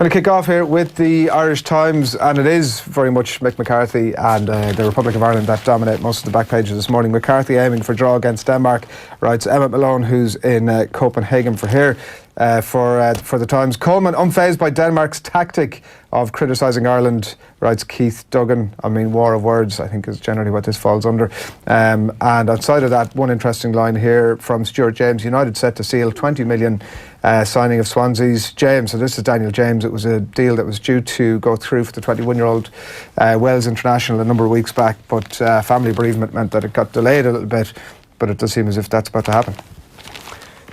Going to kick off here with the Irish Times, and it is very much Mick McCarthy and the Republic of Ireland that dominate most of the back pages this morning. McCarthy aiming for draw against Denmark, writes Emmett Malone, who's in Copenhagen for here. For the Times, Coleman unfazed by Denmark's tactic of criticising Ireland, writes Keith Duggan. I mean, war of words, I think, is generally what this falls under. And outside of that, one interesting line here from Stuart James. United set to seal 20 million signing of Swansea's James. So this is Daniel James. It was a deal that was due to go through for the 21-year-old Wales international a number of weeks back, but family bereavement meant that it got delayed a little bit, but it does seem as if that's about to happen.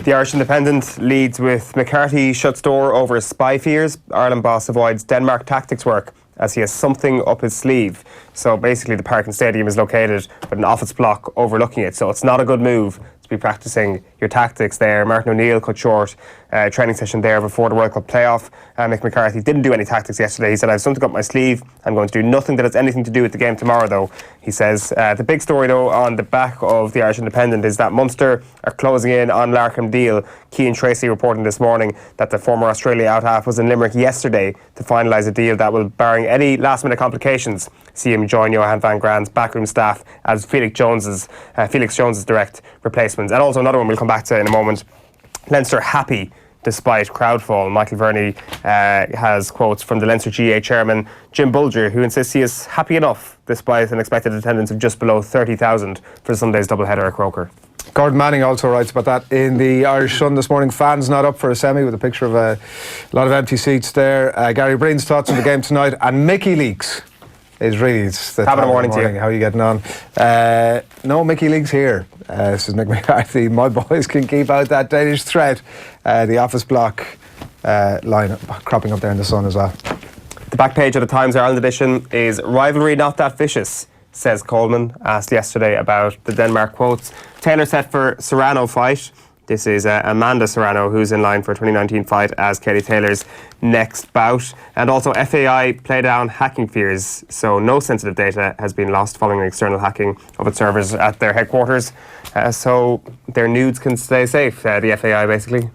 The Irish Independent leads with McCarthy shuts door over spy fears. Ireland boss avoids Denmark tactics work as he has something up his sleeve. So basically the Parkin Stadium is located with an office block overlooking it. So it's not a good move to be practicing your tactics there. Martin O'Neill cut short a training session there before the World Cup playoff. Mick McCarthy didn't do any tactics yesterday. He said, I have something up my sleeve. I'm going to do nothing that has anything to do with the game tomorrow, though. He says, the big story, though, on the back of the Irish Independent is that Munster are closing in on Larkham deal. Cian Tracy reporting this morning that the former Australia out-half was in Limerick yesterday to finalise a deal that will, barring any last-minute complications, see him join Johan van Graan's backroom staff as Felix Jones's direct replacement. And also another one we'll come back to in a moment. Leinster happy despite crowdfall. Michael Verney has quotes from the Leinster GA chairman Jim Bulger, who insists he is happy enough despite an expected attendance of just below 30,000 for Sunday's doubleheader at Croker. Gordon Manning also writes about that in the Irish Sun this morning. Fans not up for a semi, with a picture of a lot of empty seats there. Gary Breen's thoughts on the game tonight, and Mickey Leaks is really, it's the top of the morning to you. How are you getting on? No Mickey Leaks here, says Mick McCarthy. My boys can keep out that Danish threat. The office block line cropping up there in the Sun as well. The back page of the Times Ireland edition is rivalry not that vicious, says Coleman, asked yesterday about the Denmark quotes. Taylor set for Serrano fight. This is Amanda Serrano, who's in line for a 2019 fight as Katie Taylor's next bout. And also FAI play down hacking fears. So no sensitive data has been lost following external hacking of its servers at their headquarters. So their nudes can stay safe, the FAI basically.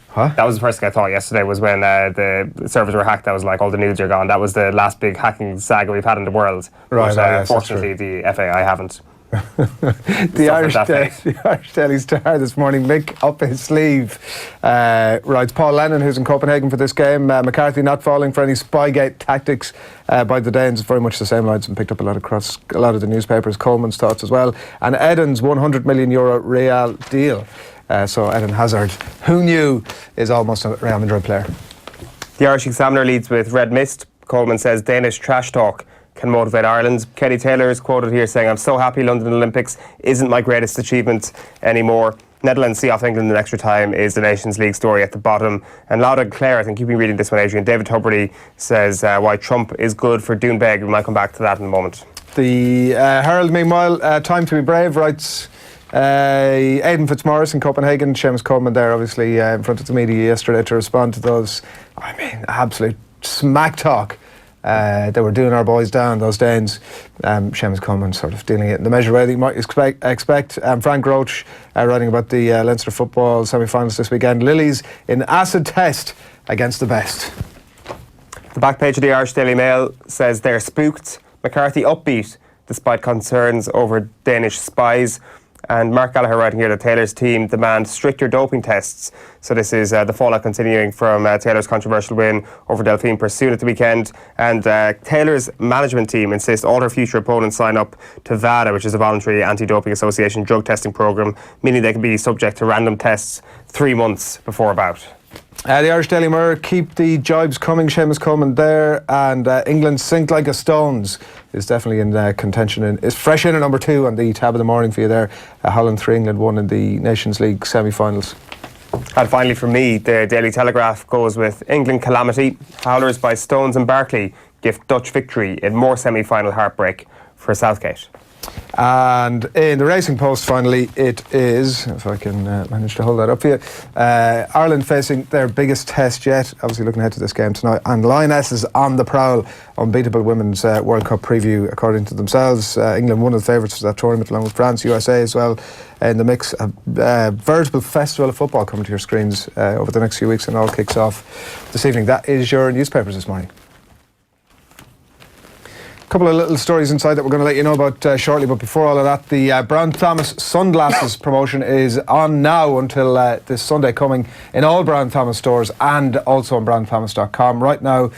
Huh? That was the first thing I thought yesterday, was when the servers were hacked. I was like, all the nudes are gone. That was the last big hacking saga we've had in the world. Right, but, yes, fortunately, the FAI haven't. The Irish Daily Star this morning, Mick up his sleeve, writes Paul Lennon, who's in Copenhagen for this game. McCarthy not falling for any Spygate tactics by the Danes. It's very much the same lines and picked up a lot across a lot of the newspapers. Coleman's thoughts as well. And Eden's €100 million Real deal. So Eden Hazard, who knew, is almost a Real Madrid player. The Irish Examiner leads with red mist. Coleman says Danish trash talk can motivate Ireland. Katie Taylor is quoted here saying, I'm so happy London Olympics isn't my greatest achievement anymore. Netherlands see off England in extra time is the Nations League story at the bottom. And loud and clear, I think you've been reading this one, Adrian. David Tubridy says why Trump is good for Doonbeg. We might come back to that in a moment. The Herald, meanwhile, time to be brave, writes Aidan Fitzmaurice in Copenhagen. Seamus Coleman there, obviously, in front of the media yesterday to respond to those, I mean, absolute smack talk. They were doing our boys down, those Danes. Seamus Coleman sort of dealing it in the measured way that you might expect. Frank Roach writing about the Leinster football semi-finals this weekend. Lilies in acid test against the best. The back page of the Irish Daily Mail says they're spooked. McCarthy upbeat despite concerns over Danish spies. And Mark Gallagher writing here that Taylor's team demand stricter doping tests. So this is the fallout continuing from Taylor's controversial win over Delphine Pursuit at the weekend. And Taylor's management team insists all her future opponents sign up to VADA, which is a voluntary anti-doping association drug testing programme, meaning they can be subject to random tests 3 months before a bout. The Irish Daily Mirror, keep the jibes coming. Seamus Coleman there, and England sink like a stones is definitely in contention. And is fresh in at number 2 on the tab of the morning for you there. Holland 3, England 1 in the Nations League semi-finals. And finally for me, the Daily Telegraph goes with England calamity. Howlers by Stones and Barkley gift Dutch victory in more semi-final heartbreak for Southgate. And in the Racing Post, finally, it is, if I can manage to hold that up for you, Ireland facing their biggest test yet, obviously looking ahead to this game tonight, and Lionesses on the prowl, unbeatable Women's World Cup preview, according to themselves. England, one of the favourites for that tournament, along with France, USA as well, in the mix. A veritable festival of football coming to your screens over the next few weeks, and all kicks off this evening. That is your newspapers this morning. Couple of little stories inside that we're going to let you know about shortly, but before all of that, the Brown Thomas sunglasses promotion is on now until this Sunday coming in all Brown Thomas stores and also on brownthomas.com. Right now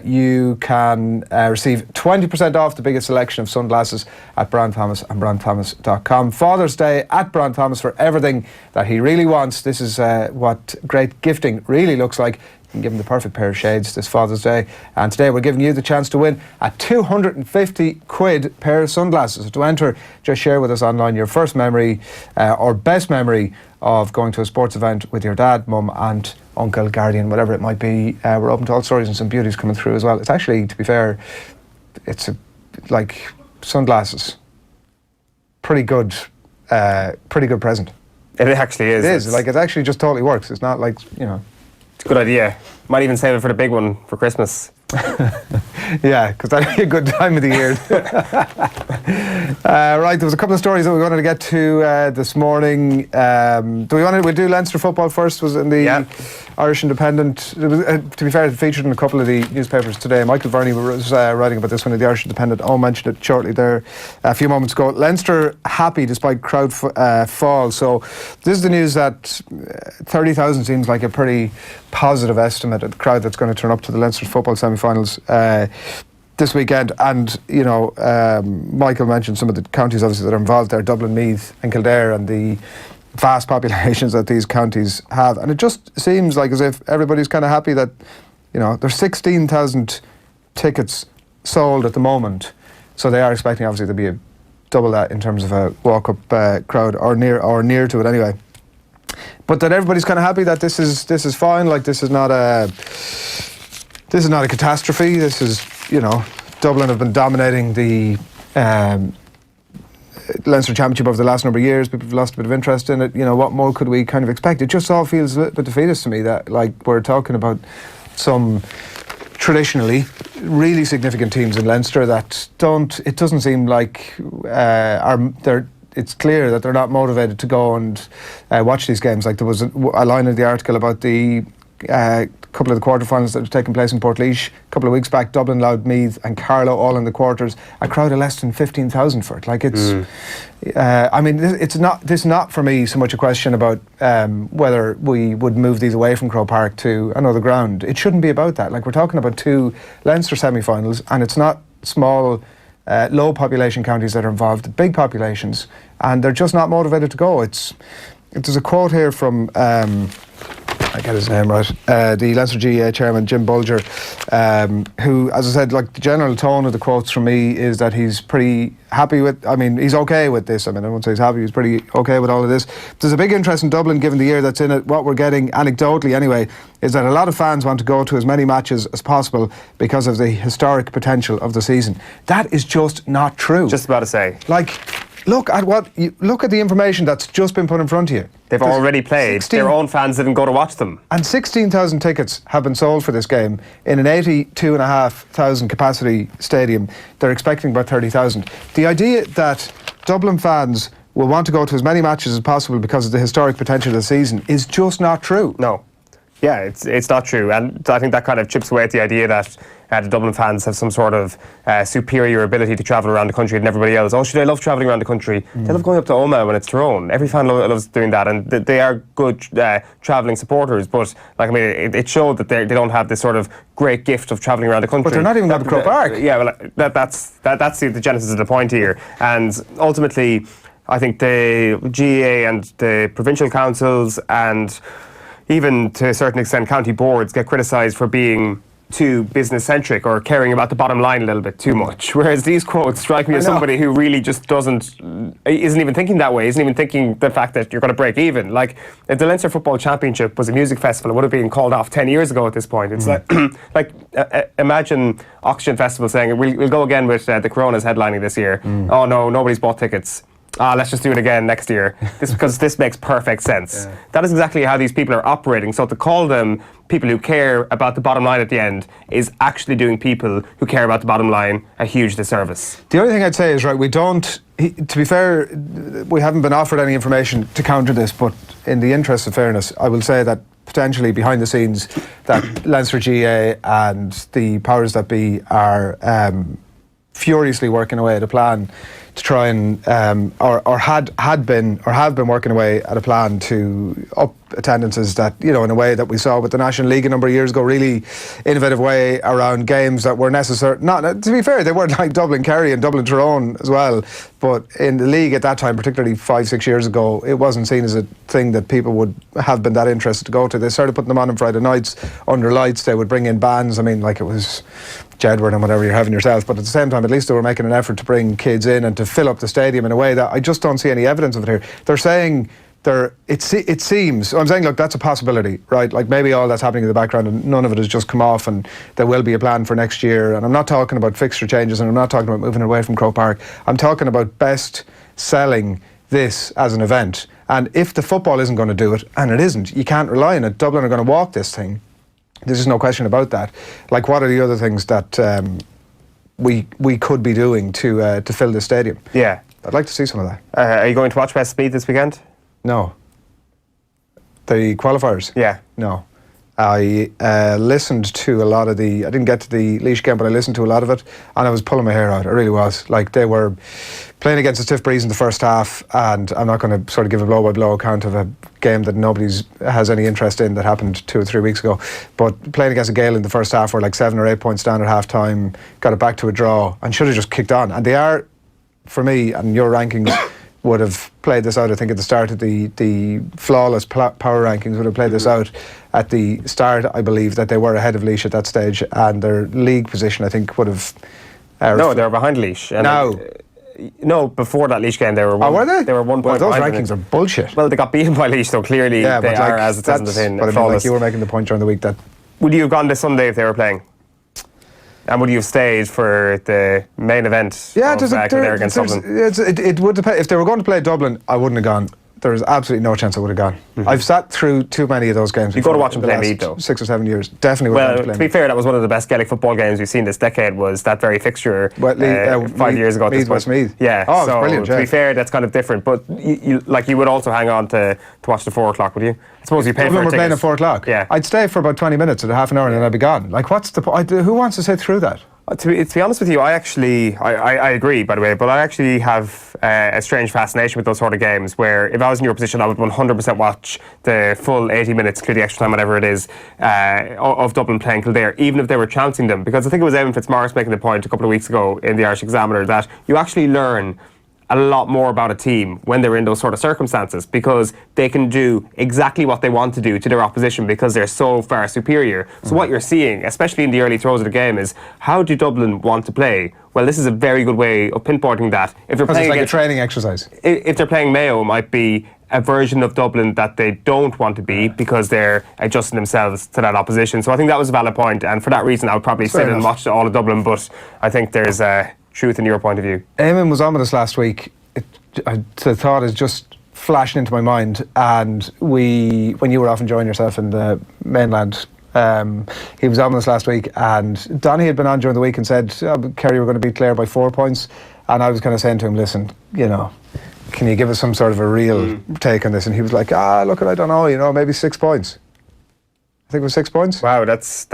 you can receive 20% off the biggest selection of sunglasses at Brown Thomas and brownthomas.com. Father's Day at Brown Thomas for everything that he really wants. This is what great gifting really looks like. You can give him the perfect pair of shades this Father's Day. And today we're giving you the chance to win a £250 pair of sunglasses. So to enter, just share with us online your first memory or best memory of going to a sports event with your dad, mum, aunt, uncle, guardian, whatever it might be. We're open to all stories and some beauties coming through as well. It's actually, to be fair, it's like sunglasses. Pretty good present. It actually is. It is. Like, it actually just totally works. It's not like, you know. It's a good idea. Might even save it for the big one for Christmas. Yeah, because that'd be a good time of the year. Right, there was a couple of stories that we wanted to get to this morning. We'll do Leinster football first. Was in the Irish Independent. It was, to be fair, it featured in a couple of the newspapers today. Michael Verney was writing about this one in the Irish Independent. Eoin mentioned it shortly there a few moments ago. Leinster happy despite crowd fall. So this is the news that 30,000 seems like a pretty positive estimate of the crowd that's going to turn up to the Leinster football semi-finals this weekend. And, you know, Michael mentioned some of the counties obviously that are involved there, Dublin, Meath and Kildare, and the vast populations that these counties have. And it just seems like as if everybody's kind of happy that, you know, there's 16,000 tickets sold at the moment. So they are expecting obviously to be a double that in terms of a walk-up crowd, or near to it anyway. But that everybody's kind of happy that this is fine. Like, this is not a catastrophe. This is, you know, Dublin have been dominating the Leinster Championship over the last number of years. People have lost a bit of interest in it. You know, what more could we kind of expect? It just all feels a little bit defeatist to me, that like we're talking about some traditionally really significant teams in Leinster that it doesn't seem like it's clear that they're not motivated to go and watch these games. Like, there was a line in the article about the couple of the quarterfinals that have taken place in Portlaoise a couple of weeks back. Dublin, Louth, Meath and Carlow all in the quarters. A crowd of less than 15,000 for it. Like, it's I mean, this is not for me so much a question about whether we would move these away from Croke Park to another ground. It shouldn't be about that. Like, we're talking about two Leinster semi-finals, and it's not small low population counties that are involved, big populations, and they're just not motivated to go. There's a quote here from I get his name right, the Leinster GAA chairman, Jim Bulger, who, as I said, like, the general tone of the quotes from me is that he's pretty happy with, I mean, he's okay with this. I mean, I won't say he's happy, he's pretty okay with all of this. There's a big interest in Dublin given the year that's in it. What we're getting, anecdotally anyway, is that a lot of fans want to go to as many matches as possible because of the historic potential of the season. That is just not true. Just about to say. Like, look at the information that's just been put in front of you. They've already played. Their own fans didn't go to watch them. And 16,000 tickets have been sold for this game in an 82,500 capacity stadium. They're expecting about 30,000. The idea that Dublin fans will want to go to as many matches as possible because of the historic potential of the season is just not true. No. Yeah, it's not true. And I think that kind of chips away at the idea that the Dublin fans have some sort of superior ability to travel around the country than everybody else. Oh, they love travelling around the country. They love going up to Omagh when it's Tyrone. Every fan loves doing that, and they are good travelling supporters. But, like, I mean, it showed that they don't have this sort of great gift of travelling around the country. But they're not even going to Croke Park. Yeah, well, that's the genesis of the point here. And ultimately, I think the GAA and the provincial councils and even to a certain extent county boards get criticised for being too business centric or caring about the bottom line a little bit too much. Whereas these quotes strike me as somebody who really just isn't even thinking that way, isn't even thinking the fact that you're going to break even. Like, if the Leinster Football Championship was a music festival, it would have been called off 10 years ago at this point. It's imagine Oxygen Festival saying, we'll go again with the Coronas headlining this year. Oh no, nobody's bought tickets. Let's just do it again next year. Because this makes perfect sense. Yeah. That is exactly how these people are operating. So to call them people who care about the bottom line at the end is actually doing people who care about the bottom line a huge disservice. The only thing I'd say is, right, to be fair, we haven't been offered any information to counter this, but in the interest of fairness, I will say that potentially behind the scenes that Leinster GA and the powers that be are furiously working away at a plan to try and have been working away at a plan to up attendances that, in a way that we saw with the National League a number of years ago, really innovative way around games that were necessary. Not, to be fair, they weren't like Dublin Kerry and Dublin Tyrone as well, but in the league at that time, particularly 5-6 years ago, it wasn't seen as a thing that people would have been that interested to go to. They started putting them on Friday nights under lights. They would bring in bands. I mean, like, it was Jedward and whatever you're having yourself, but at the same time, at least they were making an effort to bring kids in and to fill up the stadium in a way that I just don't see any evidence of it here. They're saying it seems, I'm saying, look, that's a possibility, right? Like, maybe all that's happening in the background and none of it has just come off, and there will be a plan for next year. And I'm not talking about fixture changes, and I'm not talking about moving away from Croke Park. I'm talking about best selling this as an event. And if the football isn't going to do it, and it isn't, you can't rely on it. Dublin are going to walk this thing. There's just no question about that. Like, what are the other things that we could be doing to fill this stadium? Yeah. I'd like to see some of that. Are you going to watch West Meath this weekend? No. The qualifiers? Yeah. No. I listened to a lot of I didn't get to the Laois game, but I listened to a lot of it, and I was pulling my hair out. I really was. Like, they were playing against a stiff breeze in the first half, and I'm not going to sort of give a blow-by-blow account of a game that nobody has any interest in that happened 2 or 3 weeks ago, but playing against a Gale in the first half were like 7 or 8 points down at half-time, got it back to a draw, and should have just kicked on. And they are, for me, and your rankings would have played this out, I think, at the start of the flawless power rankings would have played this out at the start. I believe that they were ahead of Laois at that stage, and their league position, I think, would have... no, they were behind Laois. No, before that Laois game, they were one. Oh, were they? They were 1 point those behind. rankings are bullshit. Well, they got beaten by Laois, so clearly they are, as it says in the thing, flawless. I mean, like, you were making the point during the week that... Would you have gone this Sunday if they were playing? And would you have stayed for the main event? Yeah, of Kildare against Dublin? It would depend. If they were going to play Dublin, I wouldn't have gone. There's absolutely no chance I would have gone. I've sat through too many of those games. You've got to watch them play Meath, though. 6 or 7 years. Definitely would have to play to be fair, that was one of the best Gaelic football games we've seen this decade, was that very fixture 5 years ago. Meath, Westmeath. Yeah, oh, so brilliant, to be fair, that's kind of different. But you would also hang on to watch the 4 o'clock, would you? I suppose you pay for Dublin tickets. were playing at 4 o'clock. Yeah. I'd stay for about 20 minutes or half an hour and then I'd be gone. Like, what's the point? Who wants to sit through that? To be honest with you, I agree, by the way, but I actually have a strange fascination with those sort of games where if I was in your position, I would 100% watch the full 80 minutes, including extra time, whatever it is, of Dublin playing Kildare, even if they were trouncing them. Because I think it was Eoin Fitzmaurice making the point a couple of weeks ago in the Irish Examiner that you actually learn a lot more about a team when they're in those sort of circumstances, because they can do exactly what they want to do to their opposition because they're so far superior. So what you're seeing, especially in the early throws of the game, is how do Dublin want to play? Well, this is a very good way of pinpointing that. If they're playing it's like a training exercise. If they're playing Mayo, it might be a version of Dublin that they don't want to be because they're adjusting themselves to that opposition. So I think that was a valid point, and for that reason I would probably sit and watch all of Dublin, but I think there's truth in your point of view. Eamon was on with us last week. The thought is just flashing into my mind, and when you were off enjoying yourself in the mainland, he was on with us last week, and Donny had been on during the week and said, Kerry were going to beat Clare by 4 points, and I was kind of saying to him, listen, can you give us some sort of a real take on this? And he was like, look, I don't know, maybe 6 points. I think it was 6 points. Wow, that's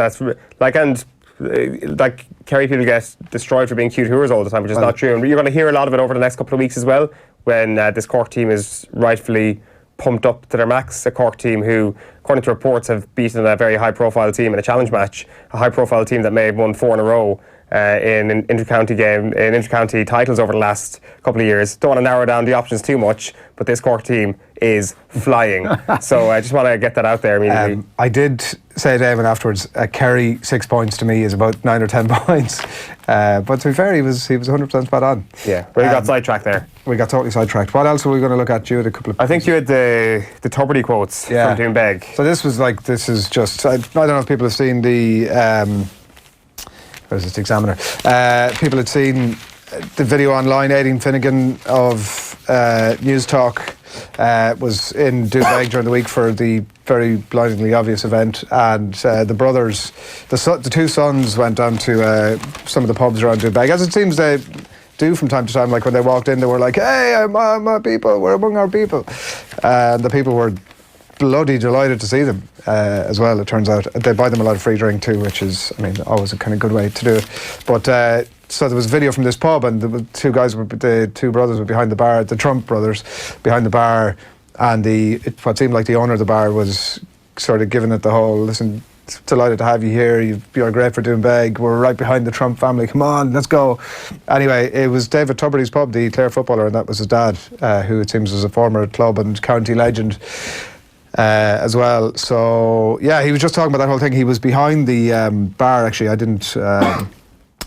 like Kerry people get destroyed for being cute hooers all the time, which is not true. And you're going to hear a lot of it over the next couple of weeks as well, when this Cork team is rightfully pumped up to their max. A Cork team who, according to reports, have beaten a very high-profile team in a challenge match, a high-profile team that may have won 4 in a row. in intercounty titles over the last couple of years. Don't want to narrow down the options too much, but this Cork team is flying. So I just want to get that out there immediately. I did say to Eoin afterwards, Kerry 6 points to me is about 9 or 10 points. But to be fair, he was 100% spot on. Yeah, but we got sidetracked there. We got totally sidetracked. What else were we going to look at? You had a couple of... I think you had the Tubridy quotes from Doonbeg. So this is just... I don't know if people have seen the... what is this, the Examiner? People had seen the video online. Adrian Finnegan of News Talk was in Doonbeg during the week for the very blindingly obvious event, and the brothers, the two sons, went down to some of the pubs around Doonbeg, as it seems they do from time to time. Like when they walked in, they were like, "Hey, my people, we're among our people," and the people were bloody delighted to see them as well. It turns out they buy them a lot of free drink too, which is, I mean, always a kind of good way to do it. But so there was a video from this pub, and the two brothers were behind the bar, the Trump brothers behind the bar, and what seemed like the owner of the bar was sort of giving it the whole, "Listen, delighted to have you here, you're great for Doonbeg, we're right behind the Trump family, come on, let's go." Anyway, it was David Tubridy's pub, the Clare footballer, and that was his dad, who it seems was a former club and county legend as well. So yeah, he was just talking about that whole thing. He was behind the bar, actually. I didn't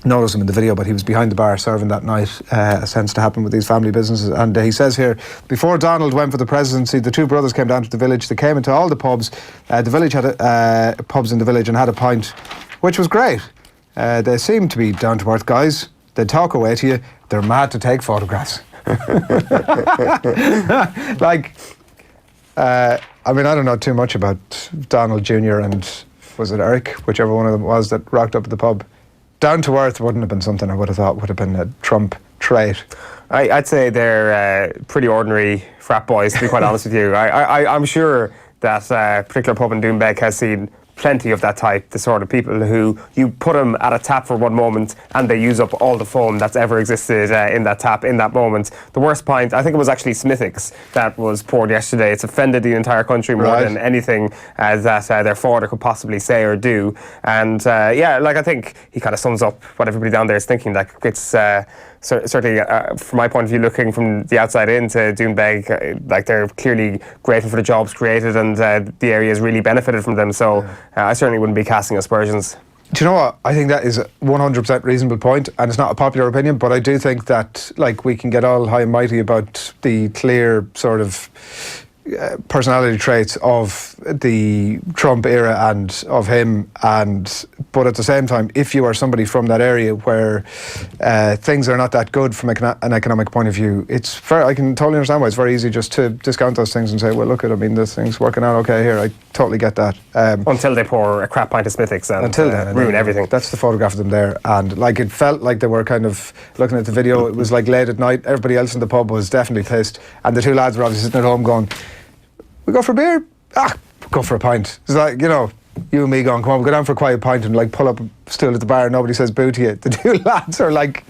notice him in the video, but he was behind the bar serving that night. A sense to happen with these family businesses. And he says here, before Donald went for the presidency, the two brothers came down to the village. They came into all the pubs. The village had pubs in the village and had a pint, which was great. They seemed to be down to earth guys. They'd talk away to you. They're mad to take photographs. Like, I mean, I don't know too much about Donald Jr. and was it Eric, whichever one of them was that rocked up at the pub. Down to earth wouldn't have been something I would have thought would have been a Trump trait. I'd say they're pretty ordinary frat boys, to be quite honest with you. I'm sure that particular pub in Doonbeg has seen plenty of that type, the sort of people who you put them at a tap for one moment and they use up all the foam that's ever existed in that tap in that moment. The worst pint, I think it was actually Smithwick's that was poured yesterday. It's offended the entire country more than anything that their father could possibly say or do. And like I think he kind of sums up what everybody down there is thinking. Like it's certainly, from my point of view, looking from the outside into Doonbeg, like they're clearly grateful for the jobs created and the area has really benefited from them. So I certainly wouldn't be casting aspersions. Do you know what? I think that is a 100% reasonable point, and it's not a popular opinion, but I do think that, like, we can get all high and mighty about the clear sort of personality traits of the Trump era and of him, but at the same time, if you are somebody from that area where things are not that good from an economic point of view, I can totally understand why it's very easy just to discount those things and say, well, look, this thing's working out okay here. I totally get that. Until they pour a crap pint of Smithwick's and ruin everything. That's the photograph of them there, and like it felt like they were kind of looking at the video. It was like late at night. Everybody else in the pub was definitely pissed, and the two lads were obviously sitting at home going, "We go for a beer? Go for a pint." It's like, you and me going, "Come on, we'll go down for a quiet pint," and like pull up a stool at the bar and nobody says boo to you. The two lads are like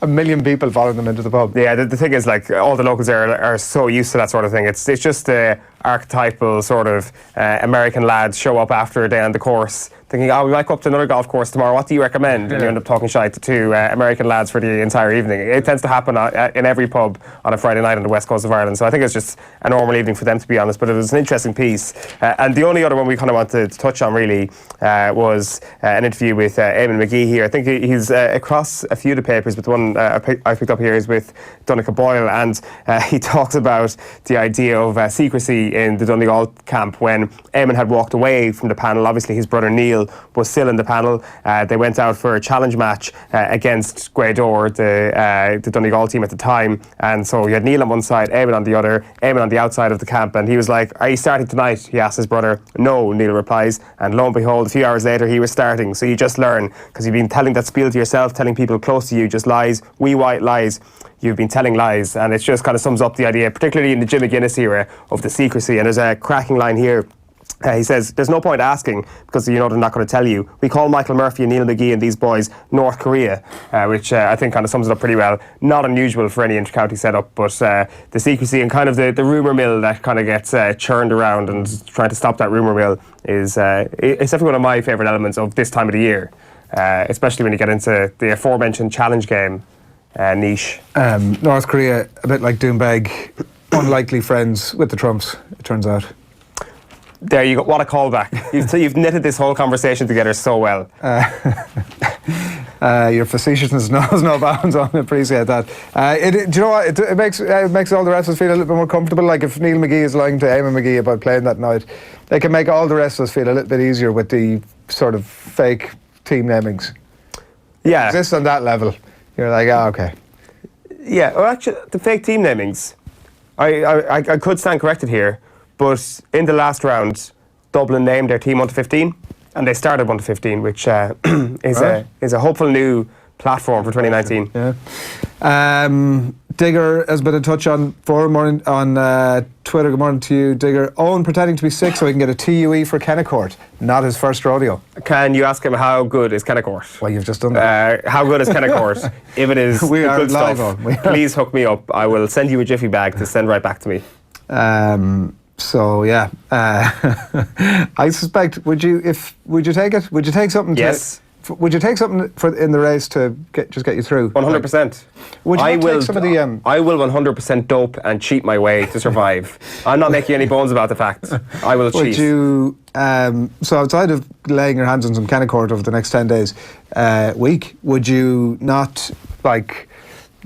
a million people following them into the pub. Yeah, the thing is, like, all the locals there are so used to that sort of thing. It's just the archetypal sort of American lads show up after a day on the course thinking, we might go up to another golf course tomorrow, what do you recommend? And you end up talking shite to two American lads for the entire evening. It tends to happen in every pub on a Friday night on the west coast of Ireland, so I think it's just a normal evening for them, to be honest. But it was an interesting piece, and the only other one we kind of wanted to touch on really was an interview with Eamon McGee here. I think he's across a few of the papers, but the one I picked up here is with Donegal Boyle, and he talks about the idea of secrecy in the Donegal camp when Eamon had walked away from the panel. Obviously his brother Neil was still in the panel. They went out for a challenge match against Gweedore, the Donegal team at the time, and so you had Neil on one side, Eamon on the other, Eamon on the outside of the camp, and he was like, "Are you starting tonight?" he asked his brother. "No," Neil replies, and lo and behold, a few hours later he was starting. So you just learn, because you've been telling that spiel to yourself, telling people close to you just lies, wee white lies. You've been telling lies, and it just kind of sums up the idea, particularly in the Jim McGuinness era, of the secrecy. And there's a cracking line here. He says, "There's no point asking because they're not going to tell you. We call Michael Murphy and Neil McGee and these boys North Korea," which I think kind of sums it up pretty well. Not unusual for any inter-county setup, but the secrecy and kind of the rumour mill that kind of gets churned around, and trying to stop that rumour mill is it's definitely one of my favourite elements of this time of the year. especially when you get into the aforementioned challenge game niche. North Korea, a bit like Doonbeg, unlikely friends with the Trumps, it turns out. There you go. What a callback. You've knitted this whole conversation together so well. Your facetiousness knows no bounds. I appreciate that. Do you know what? It makes all the rest of us feel a little bit more comfortable. Like if Neil McGee is lying to Eamon McGee about playing that night, they can make all the rest of us feel a little bit easier with the sort of fake team namings. Yeah. Just on that level, you're like, okay. Yeah. Well, actually, the fake team namings, I could stand corrected here, but in the last round, Dublin named their team 1-15. And they started 1-15, which is a hopeful new platform for 2019. Yeah. Digger has been in touch on Twitter. Good morning to you, Digger. Eoin pretending to be sick so he can get a TUE for Kennecourt. Not his first rodeo. Can you ask him how good is Kennecourt? Well, you've just done that. How good is Kennecourt? If it is we are good live stuff, on. please hook me up. I will send you a jiffy bag to send right back to me. So yeah, I suspect. Would you take it? Would you take something? Yes. Would you take something in the race to get you through? 100%. Would you take some of the? I will 100% dope and cheat my way to survive. I'm not making any bones about the fact. I will cheat. Would you? So outside of laying your hands on some Kennecourt over the next 10 days, week, would you not like?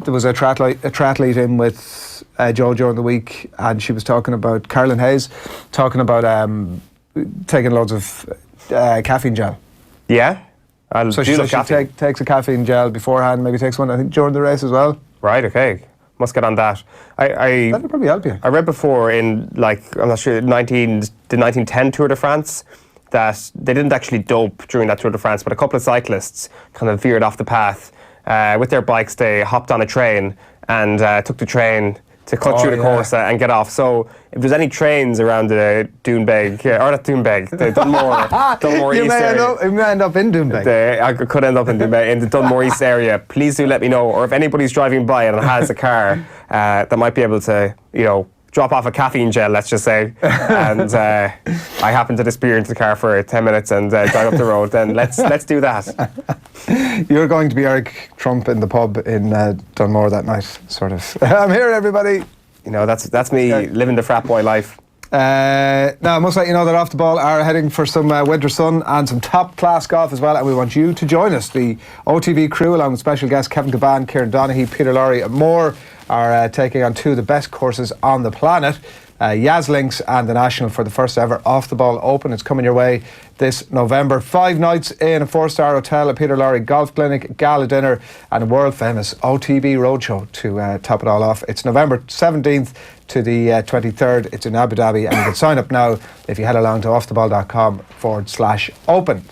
There was a triathlete in with Joe during the week, and she was talking about Carolyn Hayes, talking about taking loads of caffeine gel. Yeah, so she takes a caffeine gel beforehand, maybe takes one I think during the race as well. Right. Okay. Must get on that. That'll probably help you. I read before in I'm not sure the 1910 Tour de France that they didn't actually dope during that Tour de France, but a couple of cyclists kind of veered off the path with their bikes. They hopped on a train and took the train to cut through the course and get off. So if there's any trains around the Doonbeg, or not Doonbeg, the Dunmore East area. You may end up in Doonbeg. I could end up in the Dunmore East area. Please do let me know. Or if anybody's driving by and has a car that might be able to, drop off a caffeine gel, let's just say, and I happen to disappear into the car for 10 minutes and drive up the road, then let's do that. You're going to be Eric Trump in the pub in Dunmore that night, sort of. I'm here, everybody. That's me living the frat boy life. Now, I must let you know that Off the Ball are heading for some winter sun and some top-class golf as well, and we want you to join us. The OTB crew, along with special guests Kevin Caban, Kieran Donaghy, Peter Lowry and more, are taking on two of the best courses on the planet. Yas Links and the National for the first ever Off the Ball Open. It's coming your way this November. 5 nights in a 4-star hotel, a Peter Lowry golf clinic, gala dinner and a world famous OTB roadshow to top it all off. It's November 17th to the 23rd. It's in Abu Dhabi, and you can sign up now if you head along to offtheball.com/open.